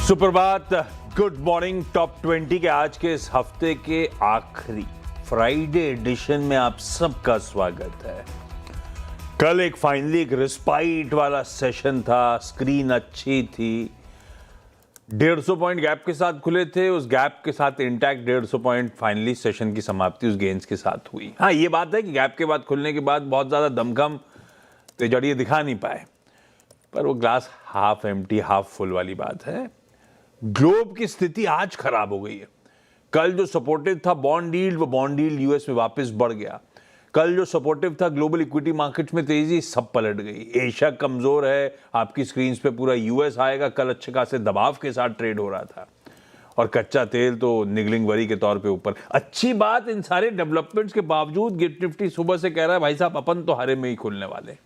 सुप्रभात, good morning. Top 20 के आज के इस हफ्ते के आखिरी फ्राइडे एडिशन में आप सबका स्वागत है। कल फाइनली एक रिस्पाइट वाला सेशन था, स्क्रीन अच्छी थी, 150 पॉइंट गैप के साथ खुले थे, उस गैप के साथ इंटैक्ट 150 पॉइंट फाइनली सेशन की समाप्ति उस गेंस के साथ हुई। हाँ, ये बात है कि गैप के बाद खुलने के बाद बहुत ज्यादा दमखम तेजड़िए दिखा नहीं पाए, पर वो glass half empty half full वाली बात है। ग्लोब की स्थिति आज खराब हो गई है। कल जो सपोर्टिव था बॉन्ड यील्ड, वो बॉन्ड यील्ड यूएस में वापस बढ़ गया। कल जो सपोर्टिव था ग्लोबल इक्विटी मार्केट्स में तेजी, सब पलट गई। एशिया कमजोर है, आपकी स्क्रीन पे पूरा यूएस आएगा। कल अच्छे खासे दबाव के साथ ट्रेड हो रहा था और कच्चा तेल तो निगलिंग वरी के तौर पे ऊपर। अच्छी बात, इन सारे डेवलपमेंट्स के बावजूद गिफ्ट निफ्टी सुबह से कह रहा है भाई साहब अपन तो हरे में ही खुलने वाले।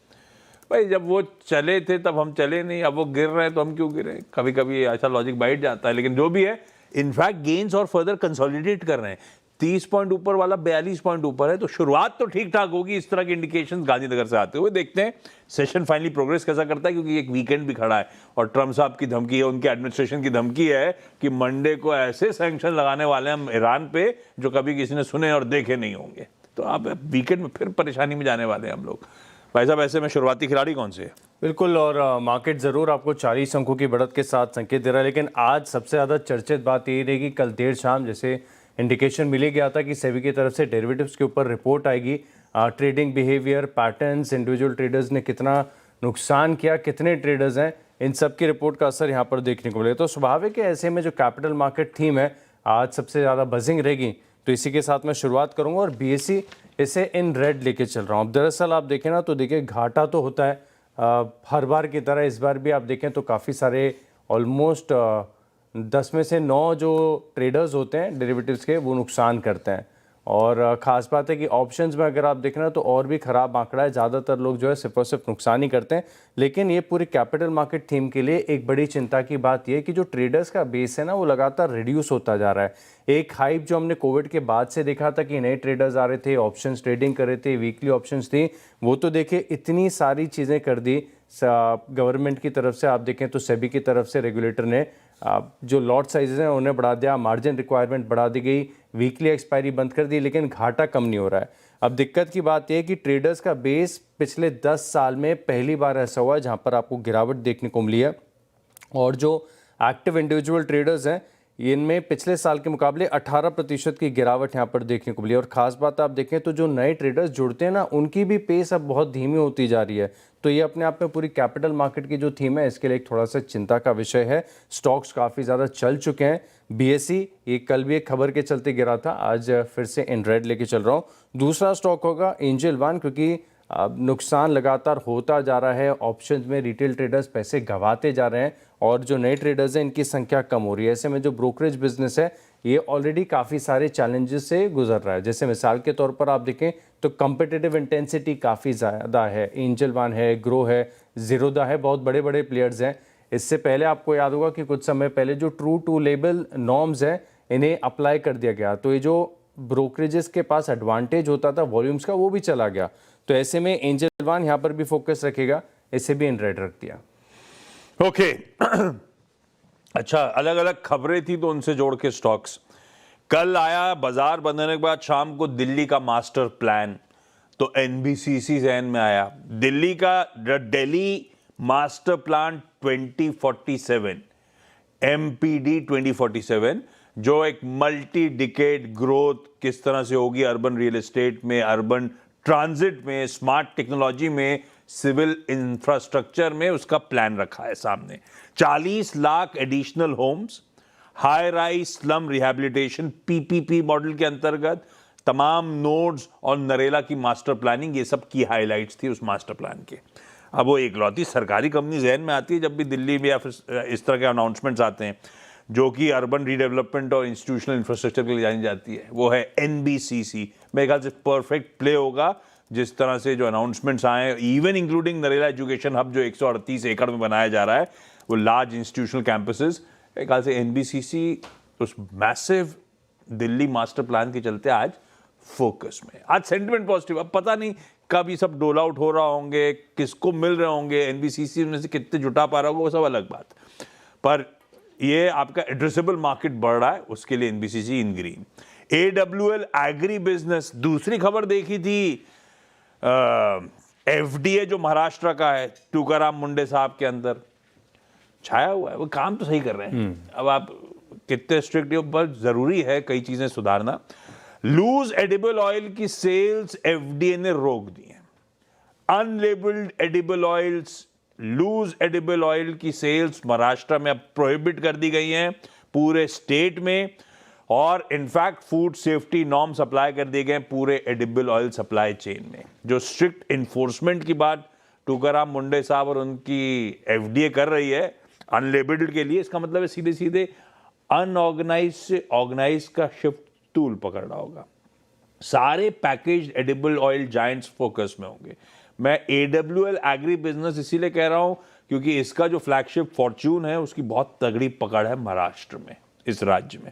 भाई जब वो चले थे तब हम चले नहीं, अब वो गिर रहे हैं तो हम क्यों गिरे? कभी कभी ऐसा लॉजिक बैठ जाता है, लेकिन जो भी है इनफैक्ट गेन्स और फर्दर कंसोलिडेट कर रहे हैं। 30 पॉइंट ऊपर वाला 42 पॉइंट ऊपर है, तो शुरुआत तो ठीक ठाक होगी। इस तरह के इंडिकेशंस गांधीनगर से आते हुए देखते हैं सेशन फाइनली प्रोग्रेस कैसा करता है, क्योंकि एक वीकेंड भी खड़ा है और ट्रम्प साहब की धमकी है, उनके एडमिनिस्ट्रेशन की धमकी है कि मंडे को ऐसे सैंक्शन लगाने वाले हैं हम ईरान पे जो कभी किसी ने सुने और देखे नहीं होंगे। तो आप वीकेंड में फिर परेशानी में जाने वाले हैं हम लोग। भाई साहब, ऐसे में शुरुआती खिलाड़ी कौन से है? बिल्कुल, और मार्केट ज़रूर आपको 40 अंकों की बढ़त के साथ संकेत दे रहा है, लेकिन आज सबसे ज़्यादा चर्चित बात यही रहेगी, कल देर शाम जैसे इंडिकेशन मिले गया था कि सेबी की तरफ से डेरिवेटिव्स के ऊपर रिपोर्ट आएगी। Trading behaviour patterns, individual traders ने कितना नुकसान किया, कितने ट्रेडर्स हैं, इन सब की रिपोर्ट का असर यहाँ पर देखने को मिलेगा। तो स्वाभाविक है ऐसे में जो कैपिटल मार्केट थीम है आज सबसे ज़्यादा बजिंग रहेगी। तो इसी के साथ मैं शुरुआत करूँगा और बीएसई इसे इन रेड लेके चल रहा हूँ। अब दरअसल आप देखें ना तो देखिए घाटा तो होता है हर बार की तरह। इस बार भी आप देखें तो काफ़ी सारे ऑलमोस्ट 10 में से 9 जो ट्रेडर्स होते हैं डेरिवेटिव्स के वो नुकसान करते हैं। और ख़ास बात है कि ऑप्शंस में अगर आप देखें ना तो और भी ख़राब आंकड़ा है, ज़्यादातर लोग जो है सिर्फ और सिर्फ नुकसान ही करते हैं। लेकिन ये पूरी कैपिटल मार्केट थीम के लिए एक बड़ी चिंता की बात यह है कि जो ट्रेडर्स का बेस है ना वो लगातार रिड्यूस होता जा रहा है। एक हाइप जो हमने कोविड के बाद से देखा था कि नए ट्रेडर्स आ रहे थे, ऑप्शंस ट्रेडिंग कर रहे थे, वीकली ऑप्शंस थी, वो तो देखिए इतनी सारी चीज़ें कर दी गवर्नमेंट की तरफ से। आप देखें तो सेबी की तरफ से रेगुलेटर ने जो लॉट साइजेस हैं उन्हें बढ़ा दिया, मार्जिन रिक्वायरमेंट बढ़ा दी गई, वीकली एक्सपायरी बंद कर दी, लेकिन घाटा कम नहीं हो रहा है। अब दिक्कत की बात यह है कि ट्रेडर्स का बेस पिछले 10 साल में पहली बार ऐसा हुआ है जहां पर आपको गिरावट देखने को मिली है। और जो एक्टिव इंडिविजुअल ट्रेडर्स हैं इनमें पिछले साल के मुकाबले 18% की गिरावट यहाँ पर देखने को मिली। और ख़ास बात आप देखें तो जो नए ट्रेडर्स जुड़ते हैं ना उनकी भी पेस अब बहुत धीमी होती जा रही है। तो ये अपने आप में पूरी कैपिटल मार्केट की जो थीम है इसके लिए एक थोड़ा सा चिंता का विषय है। स्टॉक्स काफ़ी ज़्यादा चल चुके हैं। बीएसई ये कल भी एक खबर के चलते गिरा था, आज फिर से इन रेड लेके चल रहा हूँ। दूसरा स्टॉक होगा एंजल वन, क्योंकि नुकसान लगातार होता जा रहा है। ऑप्शंस में रिटेल ट्रेडर्स पैसे गंवाते जा रहे हैं और जो नए ट्रेडर्स हैं इनकी संख्या कम हो रही है। ऐसे में जो ब्रोकरेज बिजनेस है ये ऑलरेडी काफ़ी सारे चैलेंजेस से गुजर रहा है। जैसे मिसाल के तौर पर आप देखें तो कम्पिटिटिव इंटेंसिटी काफ़ी ज़्यादा है। एंजल वन है, ग्रो है, जीरोदा है, बहुत बड़े बड़े प्लेयर्स हैं। इससे पहले आपको याद होगा कि कुछ समय पहले जो ट्रू टू लेबल नॉर्म्स हैं इन्हें अप्लाई कर दिया गया, तो ये जो ब्रोकरेजेस के पास एडवांटेज होता था वॉल्यूम्स का वो भी चला गया। तो ऐसे में एंजल वन यहाँ पर भी फोकस रखेगा, इसे भी इन रेड रख दिया। ओके अच्छा, अलग अलग खबरें थी तो उनसे जोड़ के स्टॉक्स। कल आया बाजार बंद होने के बाद शाम को दिल्ली का मास्टर प्लान, तो एनबीसीसी जहन में आया। दिल्ली का दिल्ली मास्टर प्लान 2047, एमपीडी 2047, जो एक मल्टी डिकेड ग्रोथ किस तरह से होगी अर्बन रियल एस्टेट में, अर्बन ट्रांजिट में, स्मार्ट टेक्नोलॉजी में, सिविल इंफ्रास्ट्रक्चर में, उसका प्लान रखा है सामने। 40 lakh additional homes, high rise slum rehabilitation PPP model के अंतर्गत, तमाम नोड्स और नरेला की मास्टर प्लानिंग, ये सब की हाइलाइट्स थी उस मास्टर प्लान के। अब वो एकलौती सरकारी कंपनी जहन में आती है जब भी दिल्ली में या फिर इस तरह के अनाउंसमेंट्स आते हैं जो कि अर्बन रीडेवलपमेंट और इंस्टीट्यूशनल इंफ्रास्ट्रक्चर के लिए जानी जाती है, वो है एनबीसीसी। मेरे ख्याल से परफेक्ट प्ले होगा जिस तरह से जो अनाउंसमेंट्स आए, even including Narela education hub जो 138 एकड़ में बनाया जा रहा है, वो लार्ज इंस्टीट्यूशनल कैंपसेस। मेरे ख्याल से एनबीसीसी उस मैसिव दिल्ली मास्टर प्लान के चलते आज फोकस में। आज सेंटिमेंट पॉजिटिव। अब पता नहीं कब ये सब डोल आउट हो रहा होंगे, किसको मिल रहे होंगे, एनबीसीसी में से कितने जुटा पा रहा होगा, वो सब अलग बात। पर ये आपका एड्रेसेबल मार्केट बढ़ रहा है, उसके लिए एनबीसीसी इन ग्रीन। AWL एग्री बिजनेस, दूसरी खबर देखी थी, FDA जो महाराष्ट्र का है, तुकाराम मुंडे साहब के अंदर छाया हुआ है, वो काम तो सही कर रहे हैं। अब आप कितने स्ट्रिक्ट, पर जरूरी है कई चीजें सुधारना। लूज एडिबल ऑयल की सेल्स FDA ने रोक दी है। Unlabelled edible oils, loose edible oil की सेल्स महाराष्ट्र में अब प्रोहिबिट कर दी गई हैं पूरे स्टेट में, और in fact food safety norms apply कर दिए गए पूरे एडिबल ऑयल सप्लाई चेन में। जो स्ट्रिक्ट इन्फोर्समेंट की बात तुकाराम मुंडे साहब और उनकी FDA कर रही है अनलेबल्ड के लिए, इसका मतलब है सीधे सीधे अनऑर्गेनाइज से ऑर्गेनाइज का शिफ्ट तूल पकड़ रहा होगा। सारे packaged edible oil giants focus में होंगे। मैं AWL एग्री बिजनेस इसीलिए कह रहा हूं क्योंकि इसका जो फ्लैगशिप फॉर्च्यून है उसकी बहुत तगड़ी पकड़ है महाराष्ट्र में, इस राज्य में।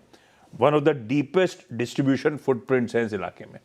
One of the deepest distribution footprints हैं इस इलाके में,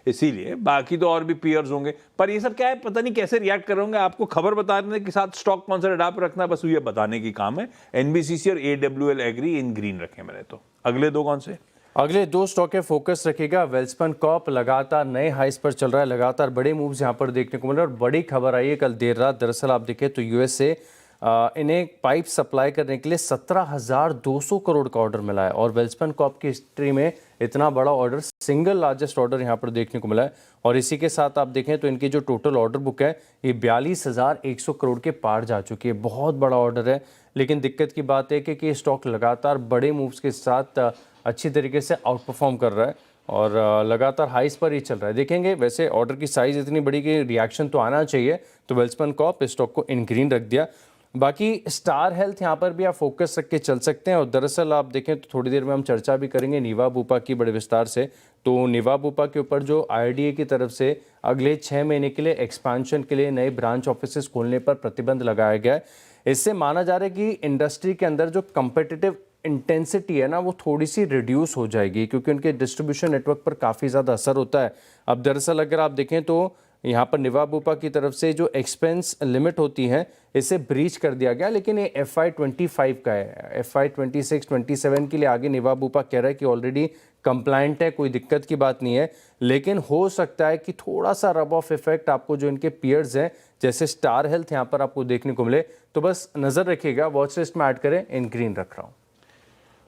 इसीलिए। बाकी तो और भी पीयर्स होंगे, पर ये सब क्या है पता नहीं कैसे रिएक्ट करेंगे। आपको खबर बताने के साथ स्टॉक कौन सा रेडार पर रखना है, बस ये बताने की काम है। NBCC और AWL एग्री इन ग्रीन रखे मैंने। तो अगले दो कौन से? अगले दो स्टॉक है फोकस रखेगा। वेल्सपन कॉर्प लगातार नए हाइस पर चल रहा है, लगातार बड़े मूव्स यहां पर देखने को मिल रहे हैं और बड़ी खबर आई है कल देर रात। दरअसल आप देखें तो यूएस से इन्हें पाइप सप्लाई करने के लिए 17,200 करोड़ का ऑर्डर मिला है और वेल्सपन कॉर्प की हिस्ट्री में इतना बड़ा ऑर्डर, सिंगल लार्जेस्ट ऑर्डर यहां पर देखने को मिला है। और इसी के साथ आप देखें तो इनकी जो टोटल ऑर्डर बुक है ये 42,100 करोड़ के पार जा चुकी है। बहुत बड़ा ऑर्डर है, लेकिन दिक्कत की बात है कि स्टॉक लगातार बड़े मूव्स के साथ अच्छी तरीके से आउट परफॉर्म कर रहा है और लगातार हाइस पर ही चल रहा है। देखेंगे, वैसे ऑर्डर की साइज़ इतनी बड़ी कि रिएक्शन तो आना चाहिए, तो वेल्सपन कॉर्प इस स्टॉक को इन ग्रीन रख दिया। बाकी स्टार हेल्थ यहाँ पर भी आप फोकस रख के चल सकते हैं और दरअसल आप देखें तो थोड़ी देर में हम चर्चा भी करेंगे निवा बुपा की बड़े विस्तार से। तो निवा बुपा के ऊपर जो IRDA की तरफ से अगले 6 महीने के लिए एक्सपांशन के लिए नए ब्रांच ऑफिसेस खोलने पर प्रतिबंध लगाया गया है। इससे माना जा रहा है कि इंडस्ट्री के अंदर जो कंपेटिटिव इंटेंसिटी है ना वो थोड़ी सी रिड्यूस हो जाएगी, क्योंकि उनके डिस्ट्रीब्यूशन नेटवर्क पर काफ़ी ज़्यादा असर होता है। अब दरअसल अगर आप देखें तो यहाँ पर निवा बुपा की तरफ से जो एक्सपेंस लिमिट होती है इसे ब्रीच कर दिया गया, लेकिन ये FY25 का है। FY26-27 के लिए आगे निवा बुपा कह रहा है कि ऑलरेडी कंप्लायंट है, कोई दिक्कत की बात नहीं है। लेकिन हो सकता है कि थोड़ा सा रब ऑफ इफेक्ट आपको जो इनके पीयर्स हैं जैसे स्टार हेल्थ यहाँ पर आपको देखने को मिले, तो बस नज़र रखिएगा, वॉच लिस्ट में ऐड करें, इन ग्रीन रख रहा हूँ।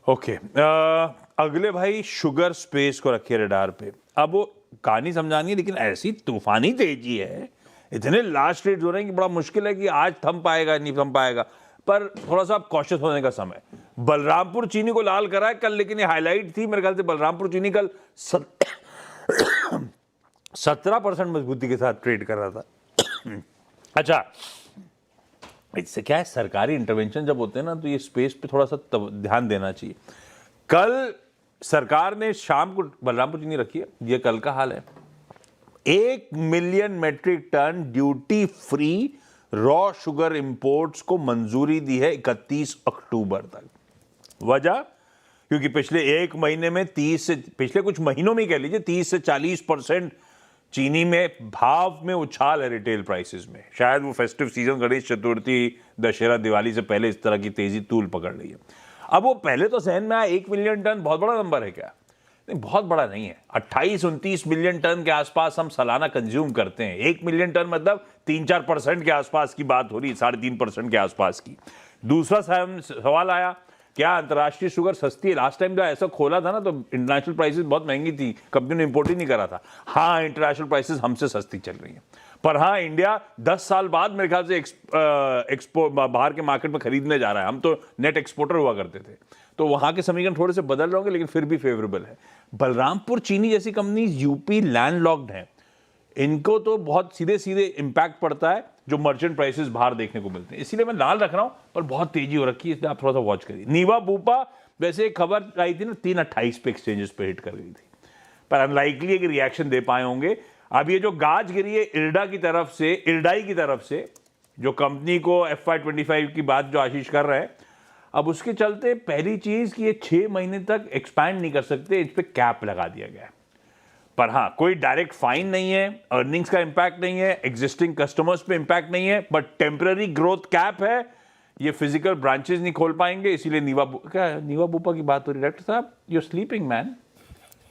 ओके, अगले भाई शुगर स्पेस को रखिए रडार पे। अब वो कहानी समझानी है, लेकिन ऐसी तूफानी तेजी है, इतने लास्ट रेट्स हो रहे हैं कि बड़ा मुश्किल है कि आज थम पाएगा नहीं थम पाएगा, पर थोड़ा सा कॉशियस होने का समय। बलरामपुर चीनी को लाल करा है कल, लेकिन ये हाईलाइट थी मेरे ख्याल से। बलरामपुर चीनी कल 17% मजबूती के साथ ट्रेड कर रहा था। अच्छा, इससे क्या है, सरकारी इंटरवेंशन जब होते हैं ना तो ये स्पेस पे थोड़ा सा ध्यान देना चाहिए। कल सरकार ने शाम को बलरामपुर चीनी रखी है, ये कल का हाल है। 1 million metric ton duty free raw sugar imports को मंजूरी दी है 31 अक्टूबर तक। वजह, क्योंकि पिछले एक महीने में पिछले कुछ महीनों में कह लीजिए 30 से 40% चीनी में भाव में उछाल है रिटेल प्राइसेस में। शायद वो फेस्टिव सीजन, गणेश चतुर्थी, दशहरा, दिवाली से पहले इस तरह की तेजी तूल पकड़ रही है। अब वो पहले तो सहन में आया 1 मिलियन टन बहुत बड़ा नंबर है क्या? नहीं, बहुत बड़ा नहीं है। 28-29 मिलियन टन के आसपास हम सालाना कंज्यूम करते हैं। 1 मिलियन टन मतलब 3-4% के आसपास की बात हो रही है, 3.5% के आसपास की। दूसरा सवाल आया, क्या अंतर्राष्ट्रीय शुगर सस्ती है? लास्ट टाइम जब ऐसा खोला था ना तो इंटरनेशनल प्राइसेस बहुत महंगी थी, कंपनी ने इंपोर्ट ही नहीं करा था। हाँ, इंटरनेशनल प्राइसेस हमसे सस्ती चल रही हैं, पर हाँ, इंडिया 10 साल बाद मेरे ख्याल से बाहर के मार्केट में खरीदने जा रहा है। हम तो नेट एक्सपोर्टर हुआ करते थे, तो वहां के समीकरण थोड़े से बदल रहे होंगे, लेकिन फिर भी फेवरेबल है। बलरामपुर चीनी जैसी कंपनी यूपी लैंडलॉक्ड है, इनको तो बहुत सीधे सीधे इंपैक्ट पड़ता है जो मर्चेंट प्राइसेस बाहर देखने को मिलते हैं। इसीलिए मैं लाल रख रहा हूं, पर बहुत तेजी हो रखी है, इसलिए आप थोड़ा सा वॉच करिए। नीवा बुपा वैसे एक खबर आई थी ना, 3.28 पे एक्सचेंजेस पे हिट कर गई थी, पर अनलाइकली है कि रिएक्शन दे पाए होंगे। अब ये जो गाज गिरी है इरडाई की तरफ से जो कंपनी को FY25 की बात जो आशीष कर रहे हैं, अब उसके चलते पहली चीज कि ये 6 महीने तक एक्सपैंड नहीं कर सकते, इस पे कैप लगा दिया गया है। पर हाँ, कोई डायरेक्ट फाइन नहीं है, अर्निंग्स का इंपैक्ट नहीं है, एग्जिस्टिंग कस्टमर्स पे इंपैक्ट नहीं है, बट टेम्पररी ग्रोथ कैप है ये फिजिकल ब्रांचेस नहीं खोल पाएंगे, इसीलिए नीवा बूपा की बात हो रही। डॉक्टर साहब यू स्लीपिंग मैन।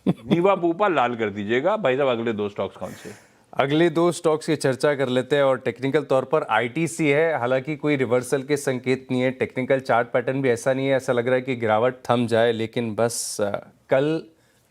नीवा बूपा लाल कर दीजिएगा भाई साहब। अगले 2 स्टॉक्स कौन से? अगले 2 स्टॉक्स की चर्चा कर लेते हैं और टेक्निकल तौर पर आईटीसी है। हालांकि कोई रिवर्सल के संकेत नहीं है, टेक्निकल चार्ट पैटर्न भी ऐसा नहीं है, ऐसा लग रहा है कि गिरावट थम जाए, लेकिन बस कल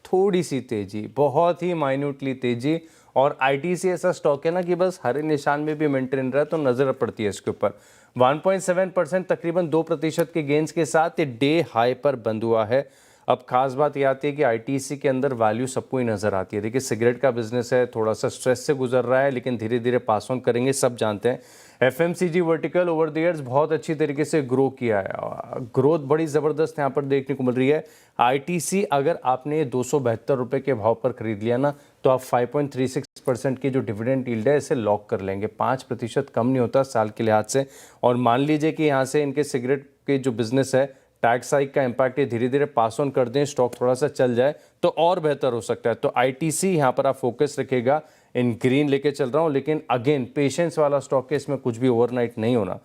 थोड़ी सी तेजी, बहुत ही माइन्यूटली तेजी। और आईटीसी ऐसा स्टॉक है ना कि बस हरे निशान में भी मेंटेन रहा है तो नजर पड़ती है इसके ऊपर। 1.7% तकरीबन 2% के गेंस के साथ ये डे हाई पर बंद हुआ है। अब खास बात यह आती है कि आईटीसी के अंदर वैल्यू सबको ही नजर आती है। देखिए सिगरेट का बिजनेस है, थोड़ा सा स्ट्रेस से गुजर रहा है, लेकिन धीरे धीरे पास ऑन करेंगे, सब जानते हैं। FMCG vertical over the years बहुत अच्छी तरीके से ग्रो किया है, ग्रोथ बड़ी ज़बरदस्त यहाँ पर देखने को मिल रही है। आईटीसी अगर आपने 272 रुपये के भाव पर खरीद लिया ना, तो आप 5.36% की जो डिविडेंड यील्ड है इसे लॉक कर लेंगे। 5% कम नहीं होता साल के लिहाज से। और मान लीजिए कि यहाँ से इनके सिगरेट के जो बिजनेस है, टैक्स हाइक का इंपैक्ट ये धीरे धीरे पास ऑन कर दें, स्टॉक थोड़ा सा चल जाए तो और बेहतर हो सकता है। तो आईटीसी यहाँ पर आप फोकस रखिएगा। इन ग्रीन लेके चल रहा हूँ, लेकिन अगेन पेशेंस वाला स्टॉक है, इसमें कुछ भी ओवरनाइट नहीं होना।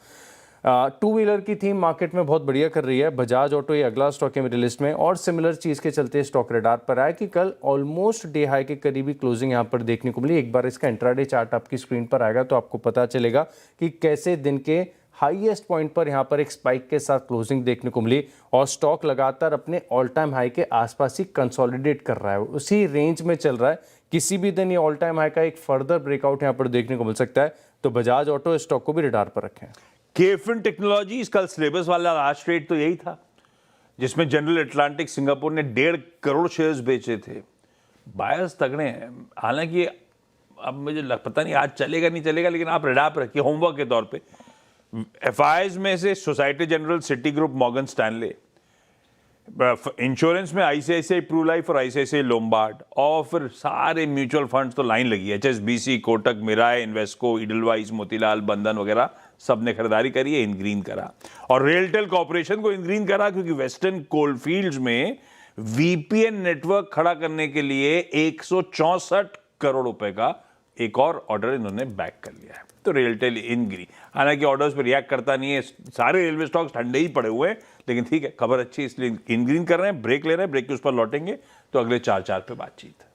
2 व्हीलर की थीम मार्केट में बहुत बढ़िया कर रही है। बजाज ऑटो ये अगला स्टॉक है मेरी लिस्ट में, और सिमिलर चीज़ के चलते स्टॉक रडार पर आया कि कल ऑलमोस्ट डे हाई के करीबी क्लोजिंग यहाँ पर देखने को मिली। एक बार इसका इंट्राडे चार्ट आपकी स्क्रीन पर आएगा तो आपको पता चलेगा कि कैसे दिन के हाईएस्ट पॉइंट पर यहाँ पर एक स्पाइक के साथ क्लोजिंग देखने को मिली, और स्टॉक लगातार अपने ऑल टाइम हाई के आसपास ही कंसोलिडेट कर रहा है, उसी रेंज में चल रहा है। किसी भी दिन ये ऑल टाइम हाई का एक फर्दर ब्रेकआउट यहाँ पर देखने को मिल सकता है। तो बजाज ऑटो स्टॉक को भी रडार पर रखें। केफिन टेक्नोलॉजीज, कल सिलेबस वाला लास्ट ट्रेड तो यही था जिसमें जनरल अटलांटिक सिंगापुर ने 1.5 करोड़ शेयर्स बेचे थे। बायर्स तगड़े हैं। हालांकि अब मुझे पता नहीं आज चलेगा नहीं चलेगा, लेकिन आप रडार पर रखिए होमवर्क के तौर पे। एफआईज में से Societe Generale, Citi Group, Morgan Stanley. Insurance में आईसीआईसीआई प्रू लाइफ और आईसीआईसीआई लोम्बार्ड, और फिर सारे म्यूचुअल फंड्स तो लाइन लगी है। HSBC, Kotak, Mirae, Invesco, Edelweiss, Motilal, Bandhan वगैरह सब ने खरीदारी करी है, इनग्रीन करा। और रेलटेल कॉर्पोरेशन को इनग्रीन करा क्योंकि वेस्टर्न कोलफील्ड्स में वीपीएन नेटवर्क खड़ा करने के लिए 164 करोड़ रुपए का एक और ऑर्डर इन्होंने बैक कर लिया है। तो रेलटेल इनग्रीन, हालांकि ऑर्डर्स पर रिएक्ट करता नहीं है, सारे रेलवे स्टॉक्स ठंडे ही पड़े हुए हैं, लेकिन ठीक है, खबर अच्छी है इसलिए इनग्रीन कर रहे हैं। ब्रेक ले रहे हैं, ब्रेक के उस पर लौटेंगे तो अगले 4 पे बातचीत।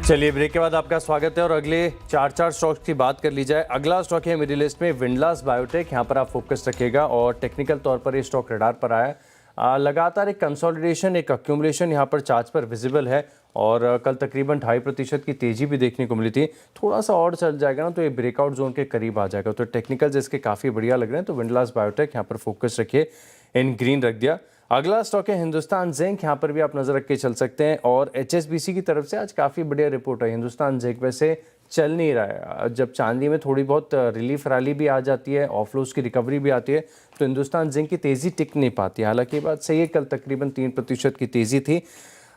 चलिए ब्रेक के बाद आपका स्वागत है और अगले 4 स्टॉक्स की बात कर ली जाए। अगला स्टॉक है मेरी लिस्ट में विंडलास बायोटेक। यहाँ पर आप फोकस रखिएगा और टेक्निकल तौर पर ये स्टॉक रडार पर आया। लगातार एक कंसोलिडेशन, एक अक्यूमुलेशन यहाँ पर चार्ट पर विजिबल है, और कल तकरीबन 2.5% की तेजी भी देखने को मिली थी। थोड़ा सा और चल जाएगा ना तो ये ब्रेकआउट जोन के करीब आ जाएगा। तो टेक्निकल्स इसके काफ़ी बढ़िया लग रहे हैं, तो विंडलास बायोटेक यहाँ पर फोकस रखिए, इन ग्रीन रख दिया। अगला स्टॉक है हिंदुस्तान जिंक। यहाँ पर भी आप नजर रख के चल सकते हैं, और एचएसबीसी की तरफ से आज काफ़ी बढ़िया रिपोर्ट है। हिंदुस्तान जिंक वैसे चल नहीं रहा है, जब चांदी में थोड़ी बहुत रिलीफ रैली भी आ जाती है, ऑफलोज की रिकवरी भी आती है, तो हिंदुस्तान जिंक की तेज़ी टिक नहीं पाती। हालांकि ये बात सही है, कल तकरीबन 3% की तेज़ी थी।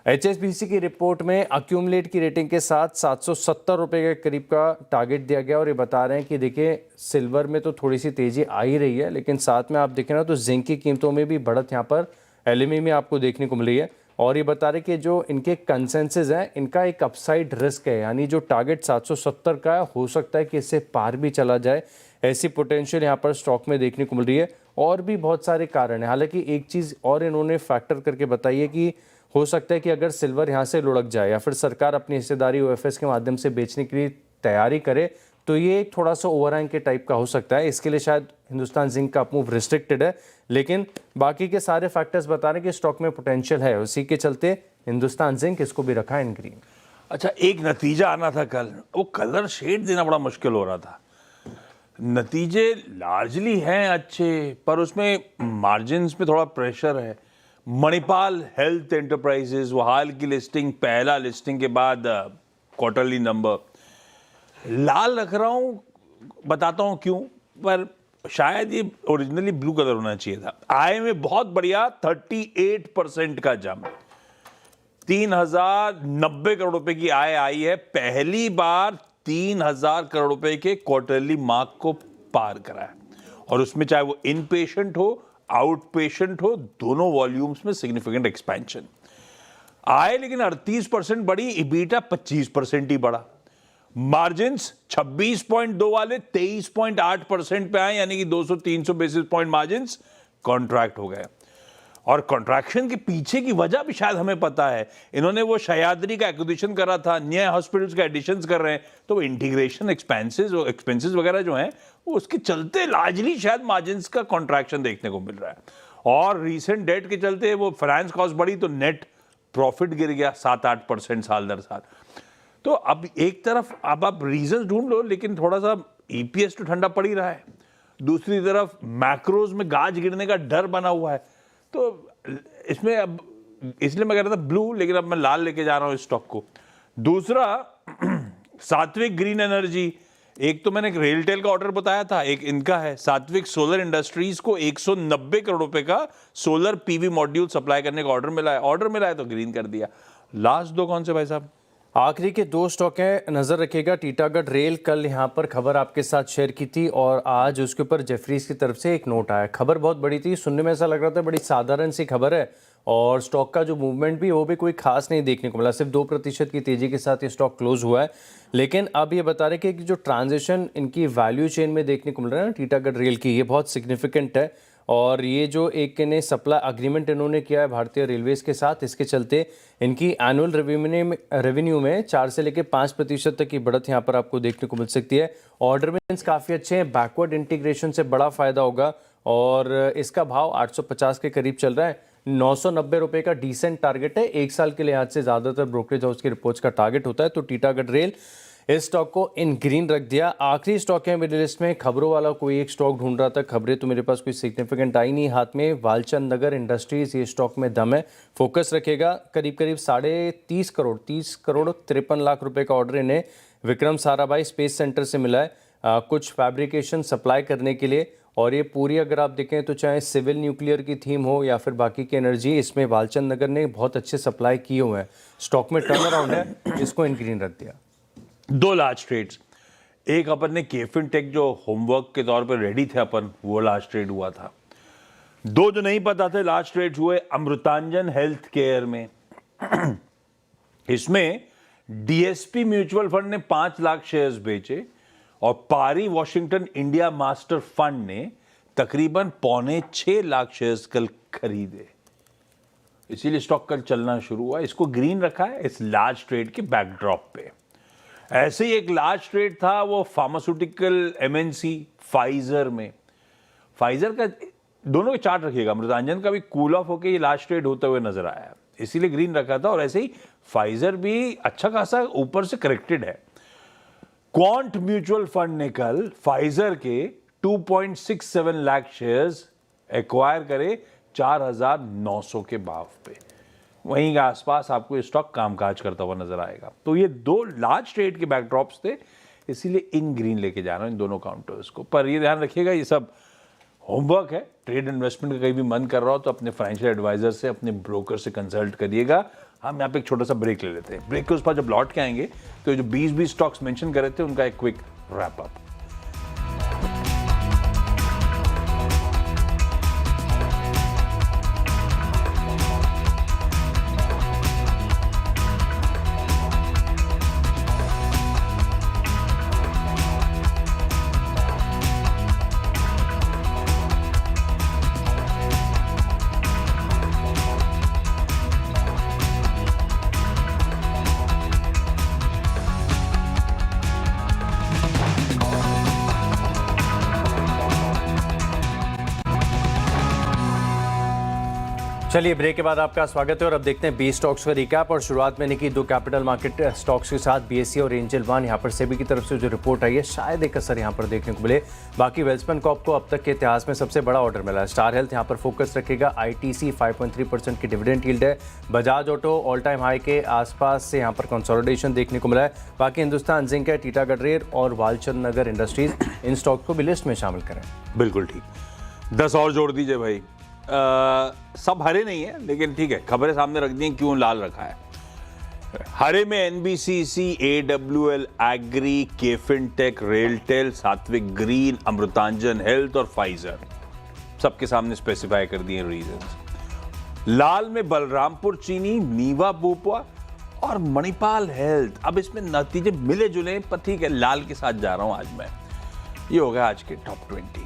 एचएसबीसी की रिपोर्ट में अक्यूमुलेट की रेटिंग के साथ 770 रुपये के करीब का टारगेट दिया गया, और ये बता रहे हैं कि देखिए सिल्वर में तो थोड़ी सी तेज़ी आ ही रही है, लेकिन साथ में आप देखें ना तो जिंक की कीमतों में भी बढ़त यहाँ पर एलएमई में आपको देखने को मिल रही है। और ये बता रहे कि जो इनके कंसेंसस हैं, इनका एक अपसाइड रिस्क है, यानी जो टारगेट 770 का है, हो सकता है कि इससे पार भी चला जाए, ऐसी पोटेंशियल यहाँ पर स्टॉक में देखने को मिल रही है। और भी बहुत सारे कारण हैं। हालांकि एक चीज़ और इन्होंने फैक्टर करके बताई है कि हो सकता है कि अगर सिल्वर यहाँ से लुढ़क जाए या फिर सरकार अपनी हिस्सेदारी ओएफएस के माध्यम से बेचने के लिए तैयारी करे, तो ये एक थोड़ा सा ओवरहैंग के टाइप का हो सकता है। इसके लिए शायद हिंदुस्तान जिंक का मूव रिस्ट्रिक्टेड है, लेकिन बाकी के सारे फैक्टर्स बता रहे हैं कि स्टॉक में पोटेंशियल है, उसी के चलते हिंदुस्तान जिंक इसको भी रखा है इन ग्रीन। अच्छा, एक नतीजा आना था कल, वो कलर शेड देना बड़ा मुश्किल हो रहा था। नतीजे लार्जली हैं अच्छे, पर उसमें मार्जिन्स पे थोड़ा प्रेशर है। मणिपाल हेल्थ एंटरप्राइजेज, वो हाल की लिस्टिंग, पहला लिस्टिंग के बाद क्वार्टरली नंबर लाल रख रहा हूं, बताता हूं क्यों, पर शायद ये ओरिजिनली ब्लू कलर होना चाहिए था। आय में बहुत बढ़िया 38% का जंप, 3090 करोड़ रुपए की आय आई है, पहली बार 3000 करोड़ रुपए के क्वार्टरली मार्क को पार करा है। और उसमें चाहे वो इन पेशेंट हो, आउट पेशेंट हो, दोनों वॉल्यूम्स में सिग्निफिकेंट एक्सपेंशन आए। लेकिन 38% बढ़ी, इबीटा 25% ही बढ़ा। मार्जिन्स 26.2 वाले 23.8% पे आए, यानी कि 200-300 बेसिस पॉइंट मार्जिन्स कॉन्ट्रैक्ट हो गए। और कॉन्ट्रैक्शन के पीछे की वजह भी शायद हमें पता है। इन्होंने वो सह्याद्री का एक्विजिशन करा था, नए हॉस्पिटल्स का एडिशंस कर रहे हैं, तो इंटीग्रेशन एक्सपेंसेस वगैरह जो हैं वो उसके चलते लार्जली शायद मार्जिन्स का कॉन्ट्रैक्शन देखने को मिल रहा है। और रीसेंट डेट के चलते वो फाइनेंस कॉस्ट बढ़ी तो नेट प्रॉफिट गिर गया 7-8% साल दर साल। तो अब एक तरफ अब आप रीजंस ढूंढ लो, लेकिन थोड़ा सा ईपीएस तो ठंडा पड़ ही रहा है। दूसरी तरफ मैक्रोज में गाज गिरने का डर बना हुआ है। तो इसमें अब इसलिए मैं कह रहा था ब्लू, लेकिन अब मैं लाल लेके जा रहा हूं इस स्टॉक को। दूसरा सात्विक ग्रीन एनर्जी, एक तो मैंने रेलटेल का ऑर्डर बताया था, एक इनका है सात्विक सोलर इंडस्ट्रीज को 190 करोड़ रुपए का सोलर पीवी मॉड्यूल सप्लाई करने का ऑर्डर मिला है तो ग्रीन कर दिया। लास्ट दो कौन से भाई साहब? आखिरी के दो स्टॉक हैं, नजर रखिएगा। टीटागढ़ रेल, कल यहाँ पर खबर आपके साथ शेयर की थी और आज उसके ऊपर जेफरीज की तरफ से एक नोट आया। खबर बहुत बड़ी थी, सुनने में ऐसा लग रहा था बड़ी साधारण सी खबर है और स्टॉक का जो मूवमेंट भी वो भी कोई खास नहीं देखने को मिला, सिर्फ 2% की तेजी के साथ ये स्टॉक क्लोज हुआ है। लेकिन अब ये बता रहे कि जो ट्रांजिशन इनकी वैल्यू चेन में देखने को मिल रहा है ना टीटागढ़ रेल की, ये बहुत सिग्निफिकेंट है। और ये जो एक ने सप्लाई अग्रीमेंट इन्होंने किया है भारतीय रेलवेज के साथ, इसके चलते इनकी एनुअल रेवेन्यू में 4 से लेकर 5% तक की बढ़त यहाँ पर आपको देखने को मिल सकती है। ऑर्डर विन्स काफ़ी अच्छे हैं, बैकवर्ड इंटीग्रेशन से बड़ा फायदा होगा और इसका भाव 850 के करीब चल रहा है। 990 रुपये का डिसेंट टारगेट है, एक साल के लिहाज से ज़्यादातर ब्रोकरेज हाउस की रिपोर्ट्स का टारगेट होता है। तो टीटागढ़ रेल इस स्टॉक को इन ग्रीन रख दिया। आखिरी स्टॉक है मेरी लिस्ट में, खबरों वाला कोई एक स्टॉक ढूंढ रहा था, खबरें तो मेरे पास कोई सिग्निफिकेंट आई नहीं हाथ में। वालचंद नगर इंडस्ट्रीज, ये स्टॉक में दम है, फोकस रखेगा। करीब 30 करोड़ 53 लाख रुपए का ऑर्डर इन्हें विक्रम साराभाई स्पेस सेंटर से मिला है कुछ फैब्रिकेशन सप्लाई करने के लिए। और ये पूरी अगर आप देखें तो चाहे सिविल न्यूक्लियर की थीम हो या फिर बाकी की एनर्जी, इसमें वालचंद नगर ने बहुत अच्छे सप्लाई किए हुए हैं। स्टॉक में टर्न अराउंड है, इसको इन ग्रीन रख दिया। दो लार्ज ट्रेड्स, एक अपन ने केफिन टेक जो होमवर्क के तौर पर रेडी थे अपन, वो लार्ज ट्रेड हुआ था। दो जो नहीं पता थे लार्ज ट्रेड हुए अमृतांजन हेल्थ केयर में। इसमें डीएसपी म्यूचुअल फंड ने 5 लाख शेयर्स बेचे और पारी वॉशिंगटन इंडिया मास्टर फंड ने तकरीबन 6.25 लाख शेयर्स कल खरीदे। इसीलिए स्टॉक कल चलना शुरू हुआ। इसको ग्रीन रखा है इस लार्ज ट्रेड के बैकड्रॉप पे। ऐसे ही एक लार्ज ट्रेड था वो फार्मास्यूटिकल एमएनसी फाइजर में। फाइजर का दोनों के चार्ट रखिएगा, अमृतांजन का भी कूल ऑफ होकर ये लार्ज ट्रेड होते हुए नजर आया, इसीलिए ग्रीन रखा था। और ऐसे ही फाइजर भी अच्छा खासा ऊपर से करेक्टेड है। क्वांट म्यूचुअल फंड ने कल फाइजर के 2.67 लाख शेयर्स एक्वायर करे 4,900 के भाव पे। वहीं के आसपास आपको ये स्टॉक कामकाज करता हुआ नजर आएगा। तो ये दो लार्ज ट्रेड के बैकड्रॉप्स थे, इसीलिए इन ग्रीन लेके जा रहा हूं इन दोनों काउंटर्स को। पर ये ध्यान रखिएगा ये सब होमवर्क है। ट्रेड इन्वेस्टमेंट का कहीं भी मन कर रहा हो तो अपने फाइनेंशियल एडवाइजर से, अपने ब्रोकर से कंसल्ट करिएगा। हम यहाँ पे एक छोटा सा ब्रेक ले लेते हैं। ब्रेक के उस पर जब लौट के आएंगे तो जो 20 स्टॉक्स मेंशन कर रहे थे उनका एक क्विक रैप अप। चलिए ब्रेक के बाद आपका स्वागत है और अब देखते हैं 20 स्टॉक्स का रिकैप। और शुरुआत मैंने की दो कैपिटल मार्केट स्टॉक्स के साथ, बीएसई और एंजल वन। यहाँ पर सेबी की तरफ से जो रिपोर्ट आई है शायद एक असर यहाँ पर देखने को मिले। बाकी वेल्सपन कॉर्प को अब तक के इतिहास में सबसे बड़ा ऑर्डर मिला है। स्टार हेल्थ यहाँ पर फोकस रखेगा। आईटीसी 5.3% की डिविडेंड यील्ड है। Bajaj auto all time high के आसपास से यहाँ पर कंसोलिडेशन देखने को मिला है। बाकी हिंदुस्तान जिंक है, टीटागढ़ रेल और वालचंद नगर इंडस्ट्रीज, इन स्टॉक को भी लिस्ट में शामिल करें। बिल्कुल ठीक, 10 और जोड़ दीजिए भाई। सब हरे नहीं है लेकिन ठीक है, खबरें सामने रख दी, क्यों लाल रखा है। हरे में एनबीसीसी, एडब्ल्यूएल एग्री, केफिनटेक, रेलटेल, सात्विक ग्रीन, अमृतांजन हेल्थ और फाइजर सबके सामने स्पेसिफाई कर दिए रीजंस। लाल में बलरामपुर चीनी, नीवा बुपवा और मणिपाल हेल्थ। अब इसमें नतीजे मिले जुले, पर ठीक है, लाल के साथ जा रहा हूं आज मैं। ये होगा आज के टॉप 20।